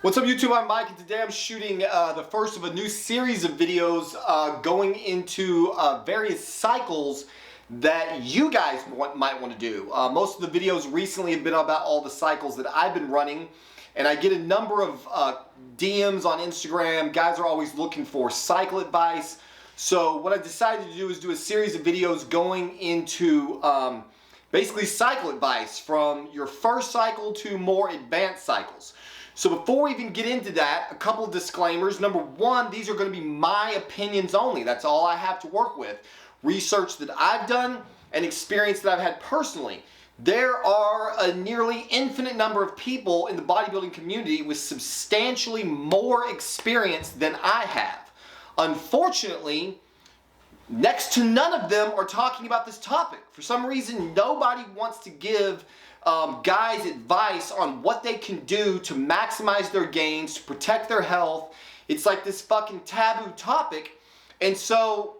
What's up YouTube, I'm Mike and today I'm shooting the first of a new series of videos going into various cycles that you guys might want to do. Most of the videos recently have been about all the cycles that I've been running, and I get a number of DMs on Instagram. Guys are always looking for cycle advice. So what I decided to do is do a series of videos going into basically cycle advice from your first cycle to more advanced cycles. So before we even get into that, a couple of disclaimers. Number one, these are going to be my opinions only. That's all I have to work with. Research that I've done and experience that I've had personally. There are a nearly infinite number of people in the bodybuilding community with substantially more experience than I have. Unfortunately, next to none of them are talking about this topic. For some reason, nobody wants to give guys advice on what they can do to maximize their gains, to protect their health. It's like this fucking taboo topic. And so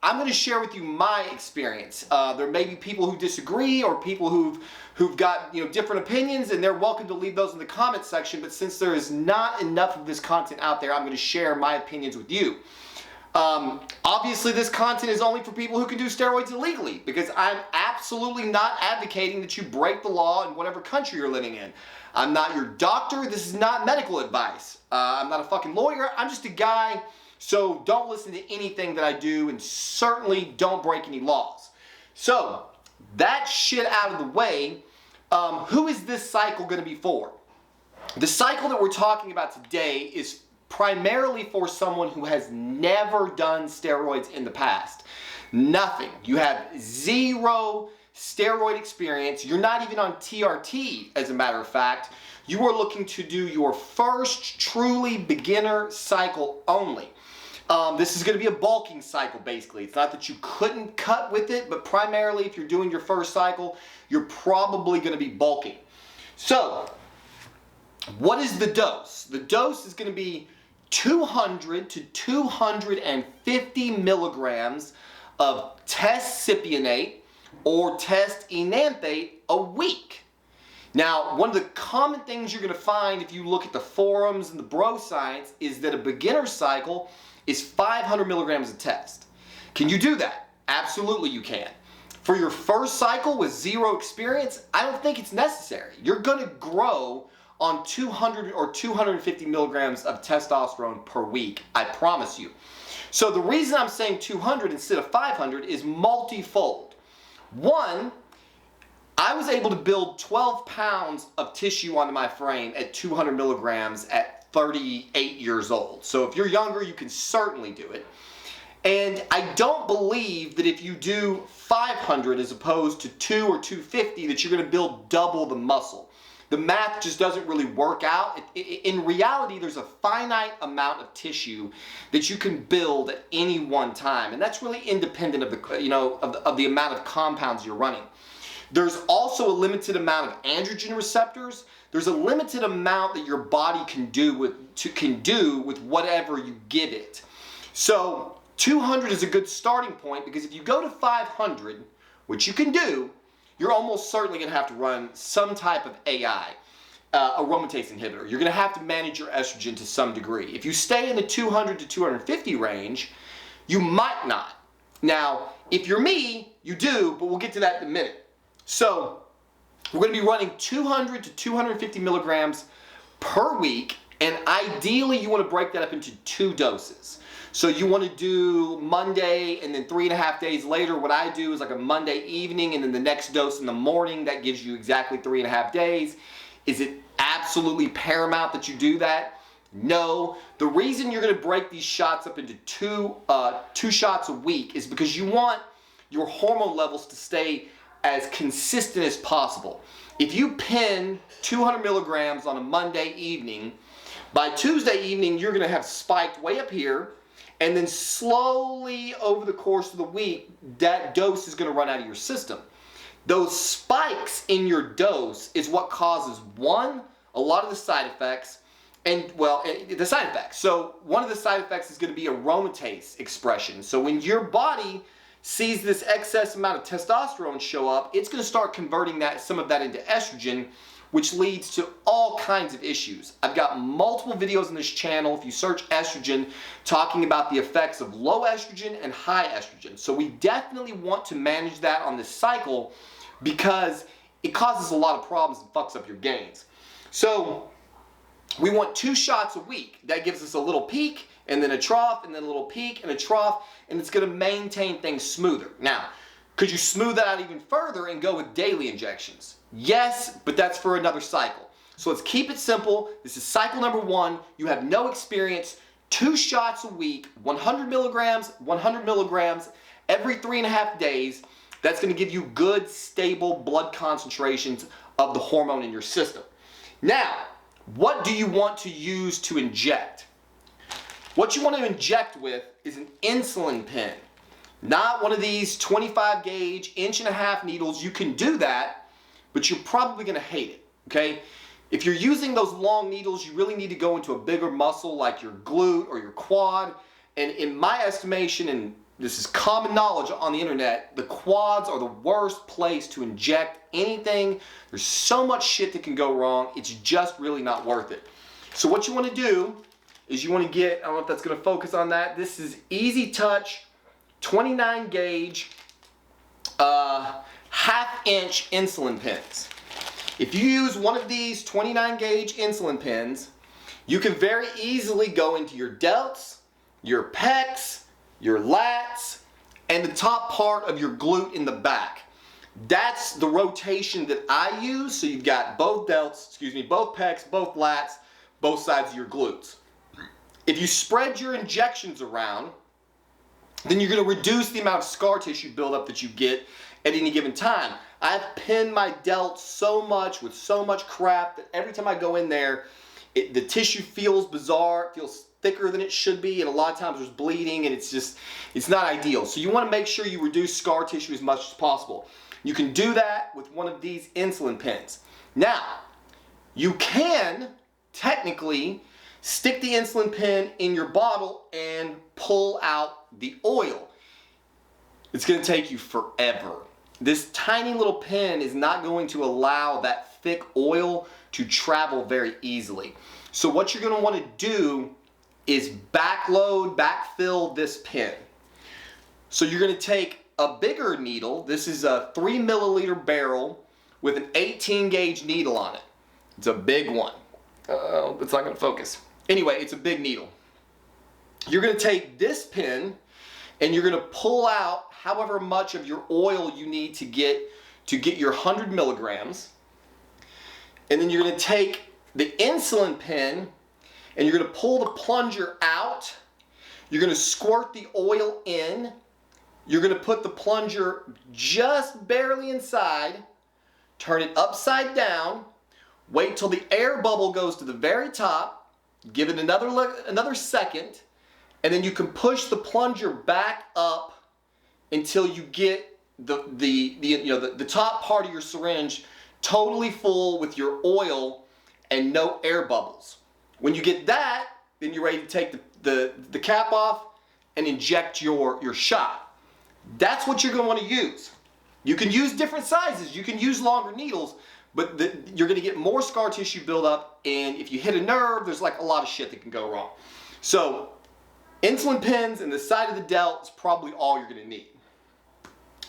I'm going to share with you my experience. There may be people who disagree or people who've got different opinions, and they're welcome to leave those in the comment section. But since there is not enough of this content out there, I'm going to share my opinions with you. Obviously this content is only for people who can do steroids illegally, because I'm absolutely not advocating that you break the law in whatever country you're living in. I'm not your doctor. This is not medical advice. I'm not a fucking lawyer. I'm just a guy. So don't listen to anything that I do, and certainly don't break any laws. So that shit out of the way, who is this cycle going to be for? The cycle that we're talking about today is primarily for someone who has never done steroids in the past. Nothing. You have zero steroid experience. You're not even on TRT, as a matter of fact. You are looking to do your first truly beginner cycle only. This is going to be a bulking cycle, basically. It's not that you couldn't cut with it, but primarily if you're doing your first cycle, you're probably going to be bulking. So, what is the dose? The dose is going to be 200 to 250 milligrams of test cypionate or test enanthate a week. Now, one of the common things you're going to find if you look at the forums and the bro science is that a beginner cycle is 500 milligrams of test. Can you do that? Absolutely you can. For your first cycle with zero experience, I don't think it's necessary. You're going to grow on 200 or 250 milligrams of testosterone per week, I promise you. So the reason I'm saying 200 instead of 500 is multifold. One, I was able to build 12 pounds of tissue onto my frame at 200 milligrams at 38 years old. So if you're younger, you can certainly do it. And I don't believe that if you do 500 as opposed to 2 or 250 that you're going to build double the muscle. The math just doesn't really work out. In reality, there's a finite amount of tissue that you can build at any one time, and that's really independent of the amount of compounds you're running. There's also a limited amount of androgen receptors. There's a limited amount that your body can do with whatever you give it. So 200 is a good starting point, because if you go to 500, which you can do, you're almost certainly going to have to run some type of AI, aromatase inhibitor. You're going to have to manage your estrogen to some degree. If you stay in the 200 to 250 range, you might not. Now, if you're me, you do, but we'll get to that in a minute. So, we're going to be running 200 to 250 milligrams per week, and ideally you want to break that up into 2 doses. So you want to do Monday and then 3.5 days later. What I do is like a Monday evening and then the next dose in the morning. That gives you exactly 3.5 days. Is it absolutely paramount that you do that? No. The reason you're going to break these shots up into two shots a week is because you want your hormone levels to stay as consistent as possible. If you pin 200 milligrams on a Monday evening, by Tuesday evening you're going to have spiked way up here. And then slowly over the course of the week, that dose is going to run out of your system. Those spikes in your dose is what causes, one, a lot of the side effects, the side effects. So one of the side effects is going to be aromatase expression. So when your body sees this excess amount of testosterone show up, it's going to start converting some of that into estrogen, which leads to all kinds of issues. I've got multiple videos on this channel, if you search estrogen, talking about the effects of low estrogen and high estrogen. So we definitely want to manage that on this cycle because it causes a lot of problems and fucks up your gains. So we want 2 shots a week. That gives us a little peak and then a trough and then a little peak and a trough, and it's going to maintain things smoother. Now, could you smooth that out even further and go with daily injections? Yes, but that's for another cycle. So let's keep it simple. This is cycle number 1. You have no experience. 2 shots a week, 100 milligrams every 3.5 days. That's going to give you good, stable blood concentrations of the hormone in your system. Now, what do you want to use to inject? What you want to inject with is an insulin pen. Not one of these 25 gauge, 1.5-inch needles. You can do that, but you're probably going to hate it, okay? If you're using those long needles, you really need to go into a bigger muscle like your glute or your quad. And in my estimation, and this is common knowledge on the internet, the quads are the worst place to inject anything. There's so much shit that can go wrong. It's just really not worth it. So what you want to do is you want to get, I don't know if that's going to focus on that. This is Easy Touch 29 gauge 1/2-inch insulin pens. If you use one of these 29 gauge insulin pens, you can very easily go into your delts, your pecs, your lats, and the top part of your glute in the back. That's the rotation that I use. So you've got both delts, both pecs, both lats, both sides of your glutes. If you spread your injections around, then you're going to reduce the amount of scar tissue buildup that you get at any given time. I've pinned my delts so much with so much crap that every time I go in there, the tissue feels bizarre, it feels thicker than it should be, and a lot of times there's bleeding, and it's not ideal. So you want to make sure you reduce scar tissue as much as possible. You can do that with one of these insulin pens. Now, you can technically stick the insulin pen in your bottle and pull out the oil. It's going to take you forever. This tiny little pen is not going to allow that thick oil to travel very easily. So what you're going to want to do is backfill this pen. So you're going to take a bigger needle. This is a 3 milliliter barrel with an 18 gauge needle on it. It's a big one. It's not going to focus. Anyway, it's a big needle. You're going to take this pen and you're going to pull out however much of your oil you need to get your 100 milligrams. And then you're going to take the insulin pen and you're going to pull the plunger out. You're going to squirt the oil in. You're going to put the plunger just barely inside, turn it upside down, wait till the air bubble goes to the very top, give it another second, and then you can push the plunger back up until you get the top part of your syringe totally full with your oil and no air bubbles. When you get that, then you're ready to take the cap off and inject your shot. That's what you're going to want to use. You can use different sizes. You can use longer needles, but you're going to get more scar tissue buildup, and if you hit a nerve, there's like a lot of shit that can go wrong. So insulin pens and the side of the delt is probably all you're going to need.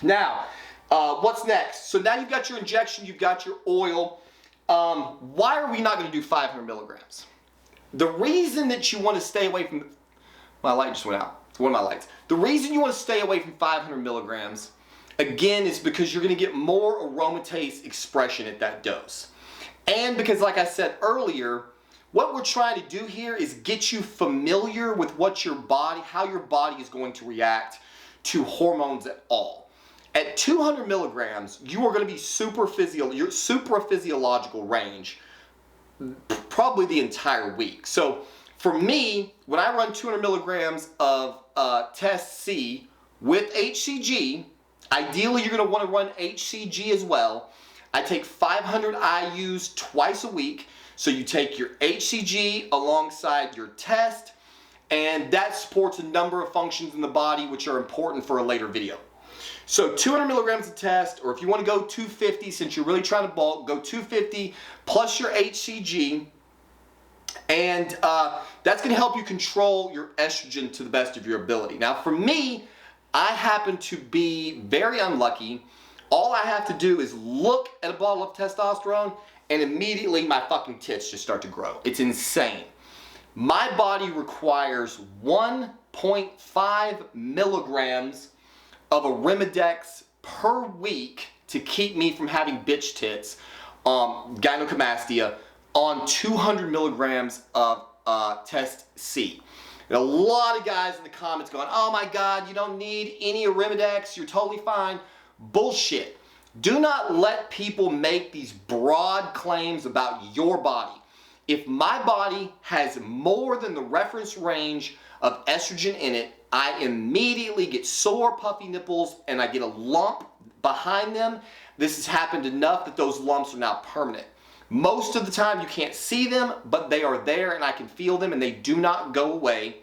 Now, what's next? So now you've got your injection, you've got your oil. Why are we not going to do 500 milligrams? The reason that you want to stay away from... My light just went out. It's one of my lights. The reason you want to stay away from 500 milligrams, again, is because you're going to get more aromatase expression at that dose. And because, like I said earlier, what we're trying to do here is get you familiar with how your body is going to react to hormones at all. At 200 milligrams, you are going to be your supraphysiological range probably the entire week. So for me, when I run 200 milligrams of test C with HCG, ideally you're going to want to run HCG as well. I take 500 IUs twice a week. So you take your HCG alongside your test, and that supports a number of functions in the body which are important for a later video. So 200 milligrams a test, or if you want to go 250, since you're really trying to bulk, go 250 plus your HCG. And that's going to help you control your estrogen to the best of your ability. Now for me, I happen to be very unlucky. All I have to do is look at a bottle of testosterone and immediately my fucking tits just start to grow. It's insane. My body requires 1.5 milligrams of Arimidex per week to keep me from having bitch tits, gynecomastia, on 200 milligrams of Test C. And a lot of guys in the comments going, oh my God, you don't need any Arimidex, you're totally fine. Bullshit. Do not let people make these broad claims about your body. If my body has more than the reference range of estrogen in it, I immediately get sore, puffy nipples, and I get a lump behind them. This has happened enough that those lumps are now permanent. Most of the time you can't see them, but they are there and I can feel them and they do not go away.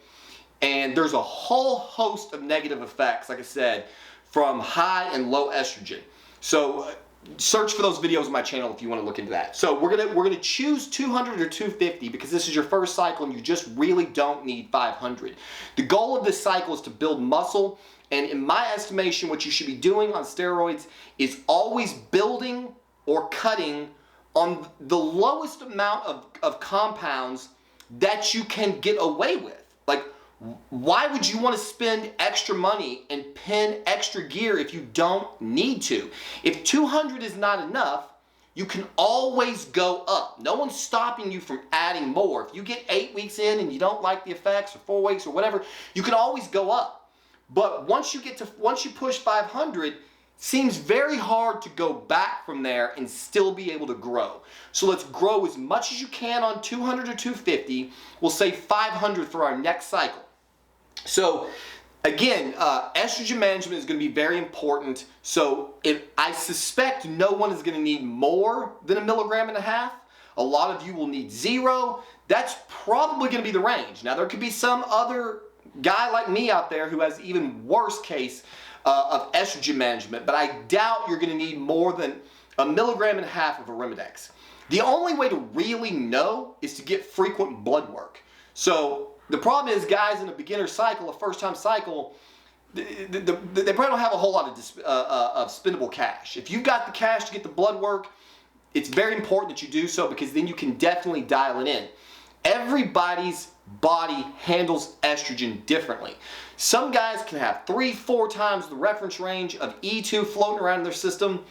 And there's a whole host of negative effects, like I said, from high and low estrogen. So search for those videos on my channel if you want to look into that. So we're gonna choose 200 or 250 because this is your first cycle and you just really don't need 500. The goal of this cycle is to build muscle, and in my estimation, what you should be doing on steroids is always building or cutting on the lowest amount of compounds that you can get away with. Like, why would you want to spend extra money and pin extra gear if you don't need to? If 200 is not enough, you can always go up. No one's stopping you from adding more. If you get 8 weeks in and you don't like the effects, or 4 weeks or whatever, you can always go up. But once you push 500, seems very hard to go back from there and still be able to grow. So let's grow as much as you can on 200 or 250. We'll say 500 for our next cycle. So again, estrogen management is going to be very important. So I suspect no one is going to need more than 1.5 milligrams. A lot of you will need 0. That's probably going to be the range. Now there could be some other guy like me out there who has even worse case of estrogen management, but I doubt you're going to need more than 1.5 milligrams of Arimidex. The only way to really know is to get frequent blood work. So the problem is, guys in a beginner cycle, a first-time cycle, they probably don't have a whole lot of spendable cash. If you've got the cash to get the blood work, it's very important that you do so, because then you can definitely dial it in. Everybody's body handles estrogen differently. Some guys can have 3-4 times the reference range of E2 floating around in their system.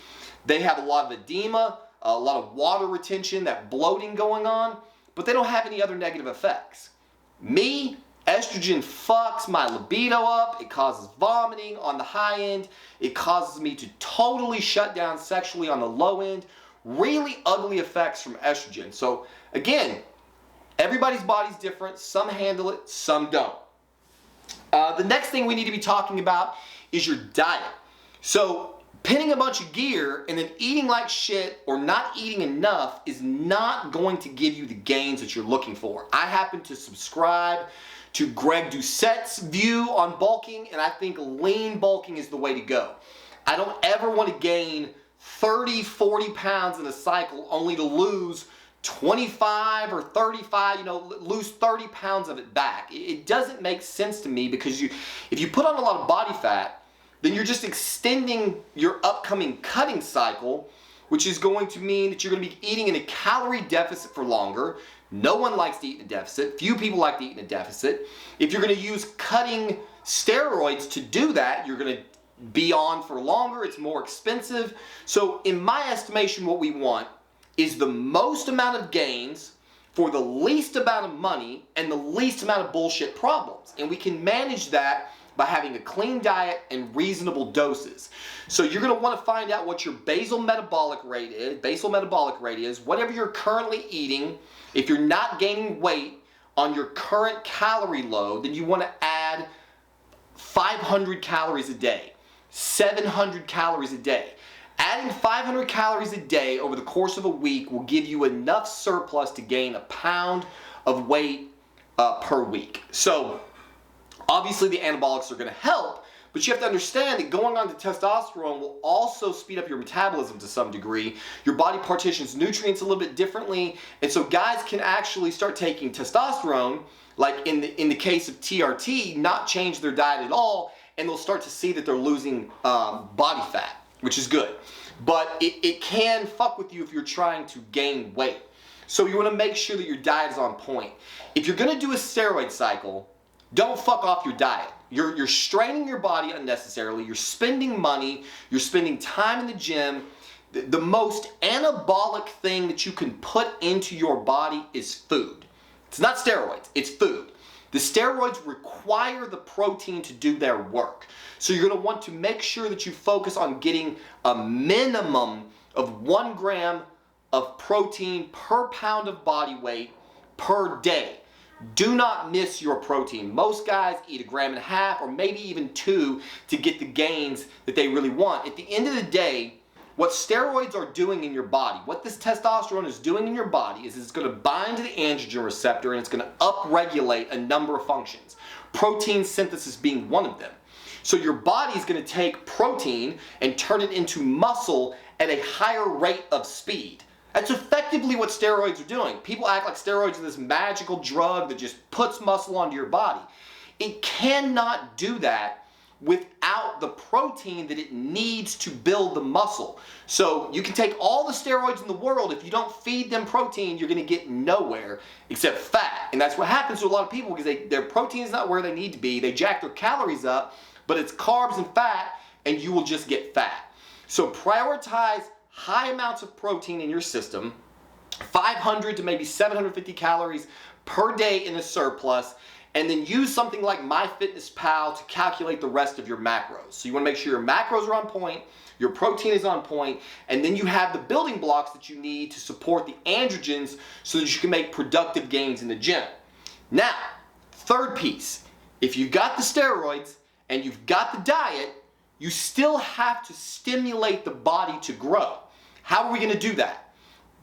They have a lot of edema, a lot of water retention, that bloating going on, but they don't have any other negative effects. Me, estrogen fucks my libido up. It causes vomiting on the high end. It causes me to totally shut down sexually on the low end. Really ugly effects from estrogen. So again, everybody's body's different. Some handle it, some don't. The next thing we need to be talking about is your diet. So pinning a bunch of gear and then eating like shit or not eating enough is not going to give you the gains that you're looking for. I happen to subscribe to Greg Doucette's view on bulking, and I think lean bulking is the way to go. I don't ever want to gain 30, 40 pounds in a cycle only to lose 25 or 35, lose 30 pounds of it back. It doesn't make sense to me, because if you put on a lot of body fat, then you're just extending your upcoming cutting cycle, which is going to mean that you're going to be eating in a calorie deficit for longer. No one likes to eat in a deficit. Few people like to eat in a deficit. If you're going to use cutting steroids to do that, you're going to be on for longer. It's more expensive. So in my estimation, what we want is the most amount of gains for the least amount of money and the least amount of bullshit problems. And we can manage that by having a clean diet and reasonable doses. So you're going to want to find out what your basal metabolic rate is, whatever you're currently eating. If you're not gaining weight on your current calorie load, then you want to add 500 calories a day, 700 calories a day. Adding 500 calories a day over the course of a week will give you enough surplus to gain a pound of weight per week. So obviously the anabolics are going to help, But you have to understand that going on to testosterone will also speed up your metabolism to some degree. Your body partitions nutrients a little bit differently. And so guys can actually start taking testosterone, like in the case of TRT, not change their diet at all, and they'll start to see that they're losing body fat, which is good. But it can fuck with you if you're trying to gain weight. So you want to make sure that your diet is on point. If you're going to do a steroid cycle, don't fuck off your diet. You're straining your body unnecessarily. You're spending money. You're spending time in the gym. The most anabolic thing that you can put into your body is food. It's not steroids, it's food. The steroids require the protein to do their work. So you're going to want to make sure that you focus on getting a minimum of 1 gram of protein per pound of body weight per day. Do not miss your protein. Most guys eat 1.5 grams or maybe even 2 to get the gains that they really want. At the end of the day, what steroids are doing in your body, what this testosterone is doing in your body is it's going to bind to the androgen receptor and it's going to upregulate a number of functions. Protein synthesis being one of them. So your body is going to take protein and turn it into muscle at a higher rate of speed. That's effectively what steroids are doing. People act like steroids are this magical drug that just puts muscle onto your body. It cannot do that without the protein that it needs to build the muscle. So you can take all the steroids in the world, if you don't feed them protein, you're going to get nowhere except fat. And that's what happens to a lot of people because their protein is not where they need to be. They jack their calories up, but it's carbs and fat, and you will just get fat. So prioritize high amounts of protein in your system, 500 to maybe 750 calories per day in a surplus, and then use something like MyFitnessPal to calculate the rest of your macros. So you want to make sure your macros are on point, your protein is on point, and then you have the building blocks that you need to support the androgens so that you can make productive gains in the gym. Now, third piece, if you've got the steroids and you've got the diet, you still have to stimulate the body to grow. How are we going to do that?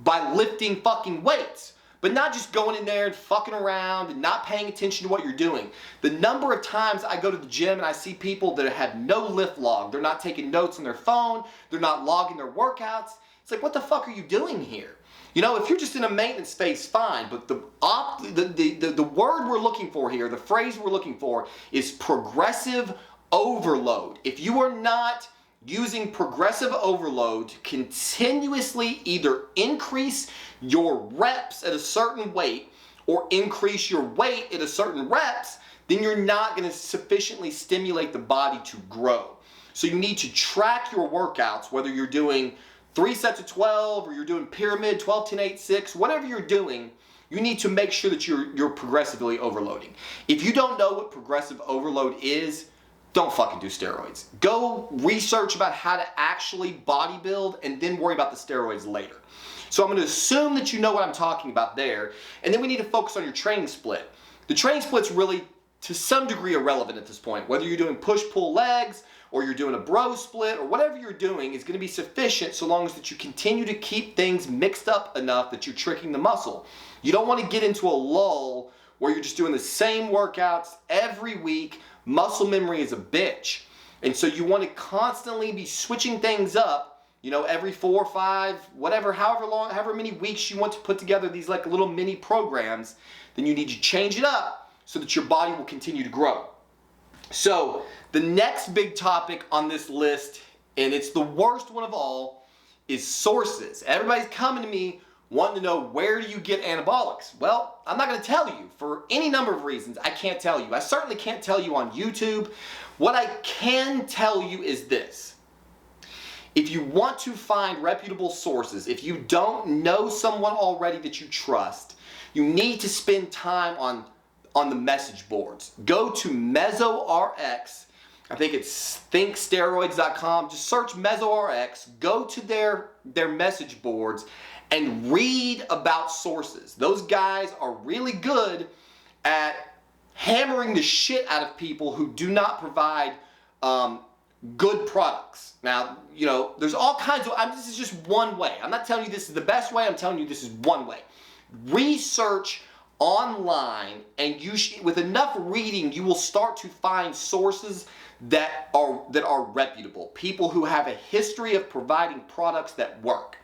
By lifting fucking weights. But not just going in there and fucking around and not paying attention to what you're doing. The number of times I go to the gym and I see people that have no lift log. They're not taking notes on their phone. They're not logging their workouts. It's like, what the fuck are you doing here? You know, if you're just in a maintenance phase, fine. But the word we're looking for here, the phrase we're looking for is progressive overload. If you are not using progressive overload to continuously either increase your reps at a certain weight or increase your weight at a certain reps, then you're not going to sufficiently stimulate the body to grow. So you need to track your workouts, whether you're doing 3 sets of 12 or you're doing pyramid, 12, 10, 8, 6, whatever you're doing, you need to make sure that you're progressively overloading. If you don't know what progressive overload is, don't fucking do steroids. Go research about how to actually bodybuild and then worry about the steroids later. So I'm going to assume that you know what I'm talking about there, and then we need to focus on your training split. The training split's really, to some degree, irrelevant at this point. Whether you're doing push-pull legs, or you're doing a bro split, or whatever you're doing is going to be sufficient so long as that you continue to keep things mixed up enough that you're tricking the muscle. You don't want to get into a lull where you're just doing the same workouts every week. Muscle memory is a bitch. And so you want to constantly be switching things up, you know, every 4 or 5, whatever, however many weeks you want to put together these like little mini programs, then you need to change it up so that your body will continue to grow. So the next big topic on this list, and it's the worst one of all, is sources. Everybody's coming to me wanting to know, where do you get anabolics? Well, I'm not going to tell you for any number of reasons. I can't tell you. I certainly can't tell you on YouTube. What I can tell you is this. If you want to find reputable sources, if you don't know someone already that you trust, you need to spend time on the message boards. Go to MesoRx. I think it's thinksteroids.com. Just search MesoRx. Go to their message boards and read about sources. Those guys are really good at hammering the shit out of people who do not provide good products. Now, you know, there's all kinds of, this is just one way. I'm not telling you this is the best way, I'm telling you this is one way. Research online, and with enough reading, you will start to find sources that are reputable. People who have a history of providing products that work.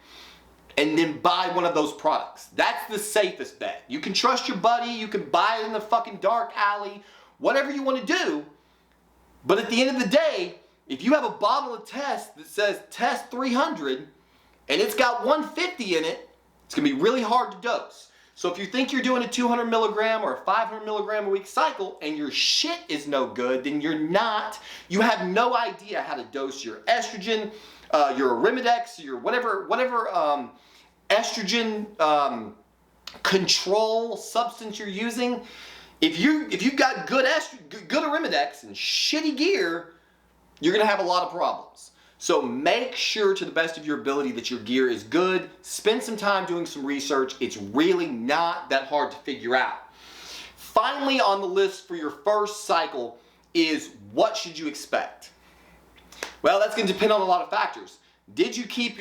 And then buy one of those products. That's the safest bet. You can trust your buddy, you can buy it in the fucking dark alley, whatever you want to do. But at the end of the day, if you have a bottle of Test that says Test 300 and it's got 150 in it, it's going to be really hard to dose. So if you think you're doing a 200 milligram or a 500 milligram a week cycle and your shit is no good, then you're not. You have no idea how to dose your estrogen, your Arimidex, your whatever estrogen control substance you're using. If you've got good Arimidex and shitty gear, you're gonna have a lot of problems. So make sure to the best of your ability that your gear is good. Spend some time doing some research. It's really not that hard to figure out. Finally on the list for your first cycle is what should you expect? Well, that's going to depend on a lot of factors. Did you take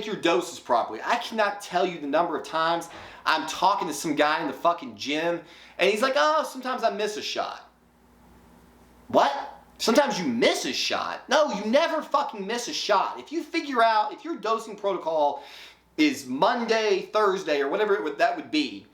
your doses properly? I cannot tell you the number of times I'm talking to some guy in the fucking gym and he's like, oh, sometimes I miss a shot. What? Sometimes you miss a shot? No, you never fucking miss a shot. If you figure out, if your dosing protocol is Monday, Thursday, or whatever that would be,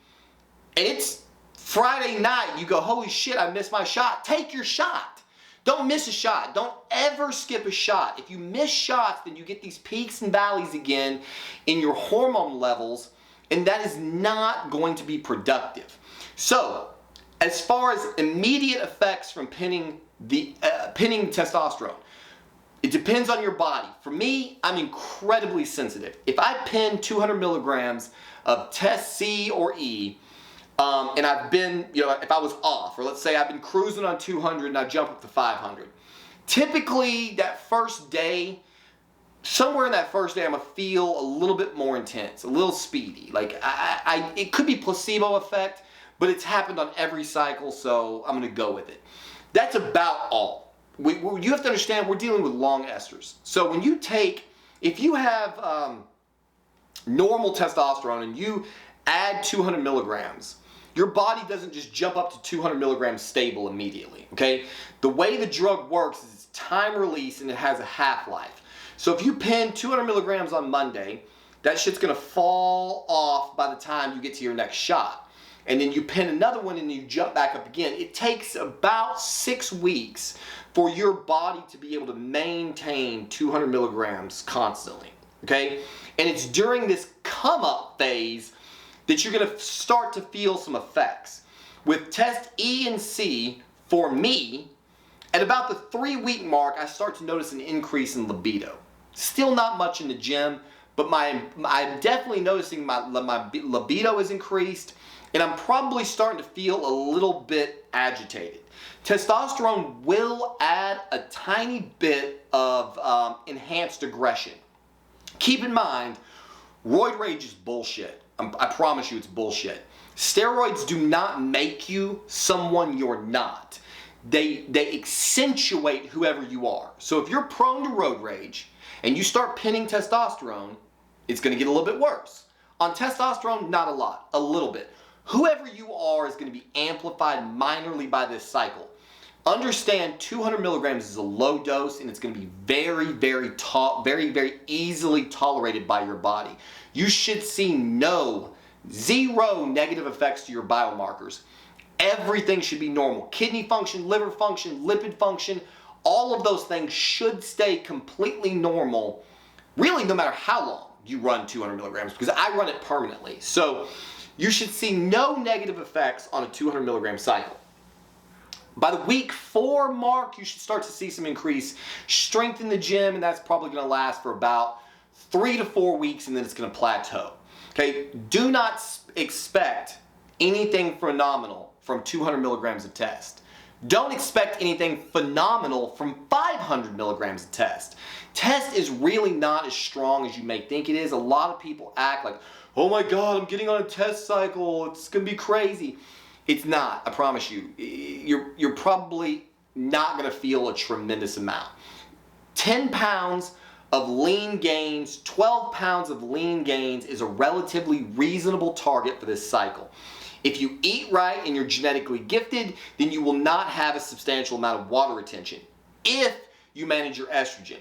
and it's Friday night, you go, holy shit, I missed my shot. Take your shot. Don't miss a shot. Don't ever skip a shot. If you miss shots, then you get these peaks and valleys again in your hormone levels, and that is not going to be productive. So, as far as immediate effects from pinning testosterone, it depends on your body. For me, I'm incredibly sensitive. If I pin 200 milligrams of Test C or E, and I've been, if I was off, or let's say I've been cruising on 200 and I jump up to 500, typically that first day, somewhere in that first day, I'm gonna feel a little bit more intense, a little speedy. Like it could be placebo effect, but it's happened on every cycle, so I'm gonna go with it. That's about all. You have to understand, we're dealing with long esters. So when you if you have normal testosterone and you add 200 milligrams, your body doesn't just jump up to 200 milligrams stable immediately, okay? The way the drug works is it's time release and it has a half-life. So if you pin 200 milligrams on Monday, that shit's gonna fall off by the time you get to your next shot. And then you pin another one and you jump back up again. It takes about 6 weeks for your body to be able to maintain 200 milligrams constantly, okay? And it's during this come up phase that you're gonna start to feel some effects. With Test E and C, for me, at about the 3-week mark, I start to notice an increase in libido. Still not much in the gym, but I'm definitely noticing my libido is increased, and I'm probably starting to feel a little bit agitated. Testosterone will add a tiny bit of enhanced aggression. Keep in mind, roid rage is bullshit. I promise you it's bullshit. Steroids do not make you someone you're not. They accentuate whoever you are. So if you're prone to roid rage and you start pinning testosterone, it's going to get a little bit worse. On testosterone, not a lot, a little bit. Whoever you are is going to be amplified minorly by this cycle. Understand 200 milligrams is a low dose and it's going to be very, very easily tolerated by your body. You should see zero negative effects to your biomarkers. Everything should be normal. Kidney function, liver function, lipid function, all of those things should stay completely normal, really no matter how long you run 200 milligrams, because I run it permanently. So you should see no negative effects on a 200 milligram cycle. By the week 4 mark, you should start to see some increased strength in the gym, and that's probably going to last for about 3 to 4 weeks, and then it's going to plateau. Okay, do not expect anything phenomenal from 200 milligrams of Test. Don't expect anything phenomenal from 500 milligrams of Test. Test is really not as strong as you may think it is. A lot of people act like, oh my God, I'm getting on a Test cycle, it's going to be crazy. It's not, I promise you. You're probably not going to feel a tremendous amount. 10 pounds of lean gains, 12 pounds of lean gains is a relatively reasonable target for this cycle. If you eat right and you're genetically gifted, then you will not have a substantial amount of water retention if you manage your estrogen.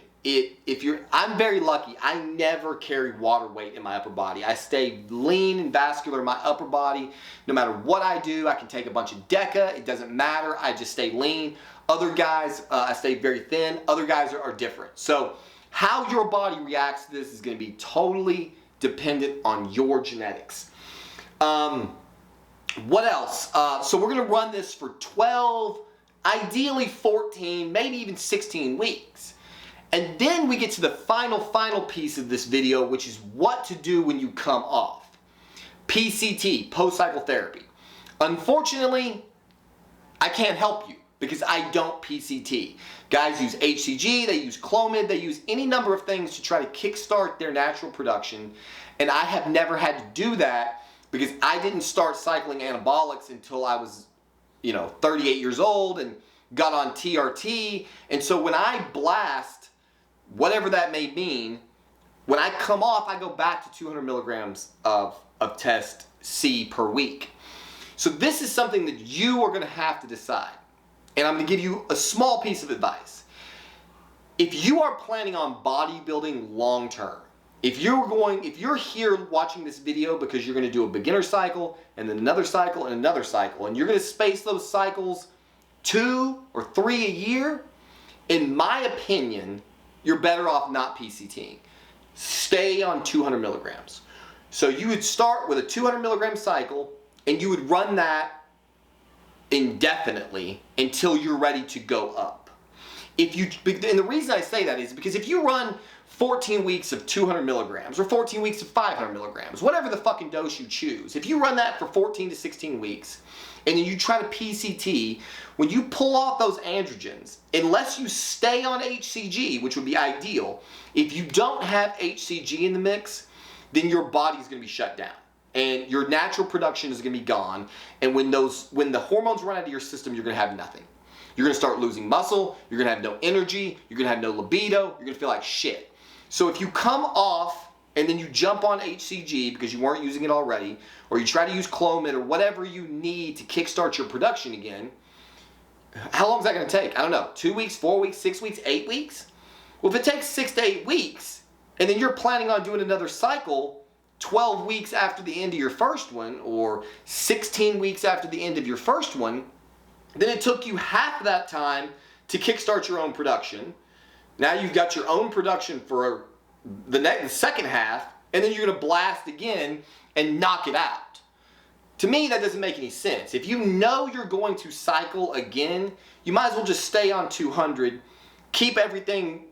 I'm very lucky. I never carry water weight in my upper body. I stay lean and vascular in my upper body. No matter what I do, I can take a bunch of Deca. It doesn't matter. I just stay lean. Other guys, I stay very thin. Other guys are different. So how your body reacts to this is going to be totally dependent on your genetics. What else? So we're going to run this for 12, ideally 14, maybe even 16 weeks. And then we get to the final piece of this video, which is what to do when you come off. PCT, post-cycle therapy. Unfortunately, I can't help you because I don't PCT. Guys use HCG, they use Clomid, they use any number of things to try to kickstart their natural production. And I have never had to do that because I didn't start cycling anabolics until I was, 38 years old and got on TRT. And so when I blast, whatever that may mean, when I come off, I go back to 200 milligrams of test C per week. So this is something that you are going to have to decide. And I'm going to give you a small piece of advice. If you are planning on bodybuilding long term, if you're here watching this video because you're going to do a beginner cycle and then another cycle and another cycle, and you're going to space those cycles 2 or 3 a year, in my opinion, you're better off not PCTing. Stay on 200 milligrams. So you would start with a 200 milligram cycle and you would run that indefinitely until you're ready to go up. And the reason I say that is because if you run 14 weeks of 200 milligrams or 14 weeks of 500 milligrams, whatever the fucking dose you choose, if you run that for 14 to 16 weeks and then you try to PCT, when you pull off those androgens, unless you stay on HCG, which would be ideal, if you don't have HCG in the mix, then your body's going to be shut down and your natural production is going to be gone. And when the hormones run out of your system, you're going to have nothing. You're going to start losing muscle, you're going to have no energy, you're going to have no libido, you're going to feel like shit. So if you come off and then you jump on HCG because you weren't using it already, or you try to use Clomid or whatever you need to kickstart your production again, how long is that going to take? I don't know, 2 weeks, 4 weeks, 6 weeks, 8 weeks? Well, if it takes 6 to 8 weeks, and then you're planning on doing another cycle 12 weeks after the end of your first one, or 16 weeks after the end of your first one, then it took you half that time to kickstart your own production. Now you've got your own production for the second half, and then you're going to blast again and knock it out. To me, that doesn't make any sense. If you know you're going to cycle again, you might as well just stay on 200, keep everything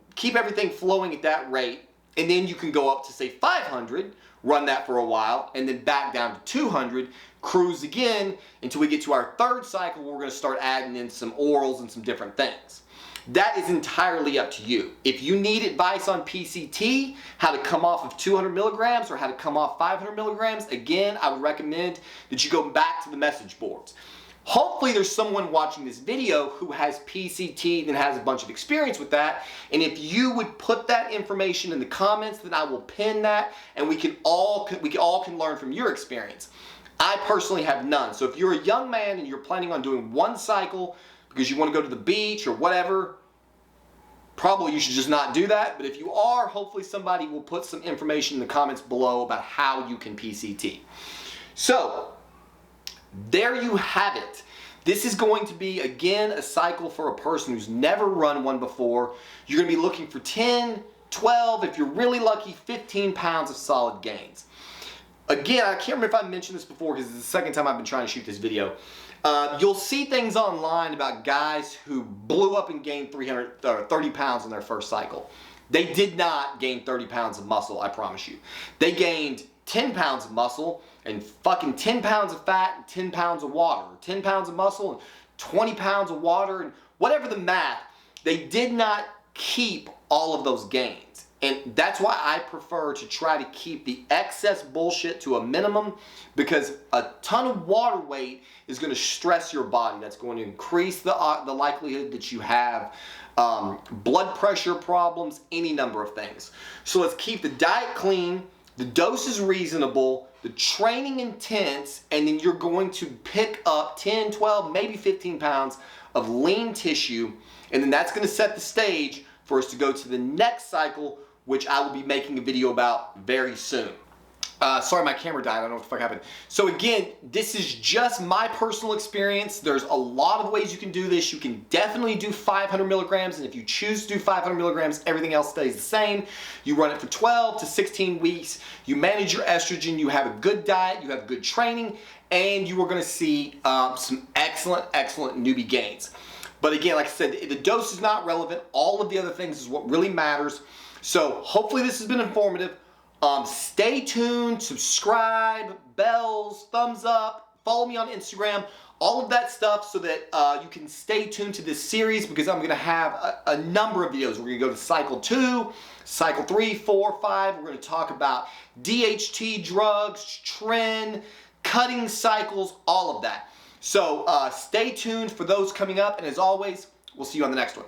flowing at that rate, and then you can go up to, say, 500, run that for a while, and then back down to 200, cruise again until we get to our third cycle where we're going to start adding in some orals and some different things. That is entirely up to you. If you need advice on PCT, how to come off of 200 milligrams or how to come off 500 milligrams, again, I would recommend that you go back to the message boards. Hopefully there's someone watching this video who has PCT and has a bunch of experience with that. And if you would put that information in the comments, then I will pin that and we all can learn from your experience. I personally have none. So if you're a young man and you're planning on doing one cycle because you want to go to the beach or whatever, probably you should just not do that. But if you are, hopefully somebody will put some information in the comments below about how you can PCT. So there you have it. This is going to be, again, a cycle for a person who's never run one before. You're going to be looking for 10, 12, if you're really lucky, 15 pounds of solid gains. Again, I can't remember if I mentioned this before because it's the second time I've been trying to shoot this video. You'll see things online about guys who blew up and gained 30 pounds in their first cycle. They did not gain 30 pounds of muscle, I promise you. They gained 10 pounds of muscle and fucking 10 pounds of fat and 10 pounds of water. 10 pounds of muscle and 20 pounds of water and whatever the math. They did not keep all of those gains. And that's why I prefer to try to keep the excess bullshit to a minimum, because a ton of water weight is going to stress your body. That's going to increase the likelihood that you have blood pressure problems, any number of things. So let's keep the diet clean, The dose is reasonable, the training intense, and then you're going to pick up 10, 12, maybe 15 pounds of lean tissue, and then that's going to set the stage for us to go to the next cycle, which I will be making a video about very soon. Sorry, my camera died. I don't know what the fuck happened. So again, this is just my personal experience. There's a lot of ways you can do this. You can definitely do 500 milligrams, and if you choose to do 500 milligrams, everything else stays the same. You run it for 12 to 16 weeks. You manage your estrogen. You have a good diet. You have good training, and you are going to see some excellent newbie gains. But again, like I said, the dose is not relevant. All of the other things is what really matters. So hopefully this has been informative. Stay tuned, subscribe, bells, thumbs up, follow me on Instagram, all of that stuff so that you can stay tuned to this series, because I'm going to have a number of videos. We're going to go to cycle 2, cycle 3, 4, 5. We're going to talk about DHT drugs, trend, cutting cycles, all of that. So stay tuned for those coming up, and as always, we'll see you on the next one.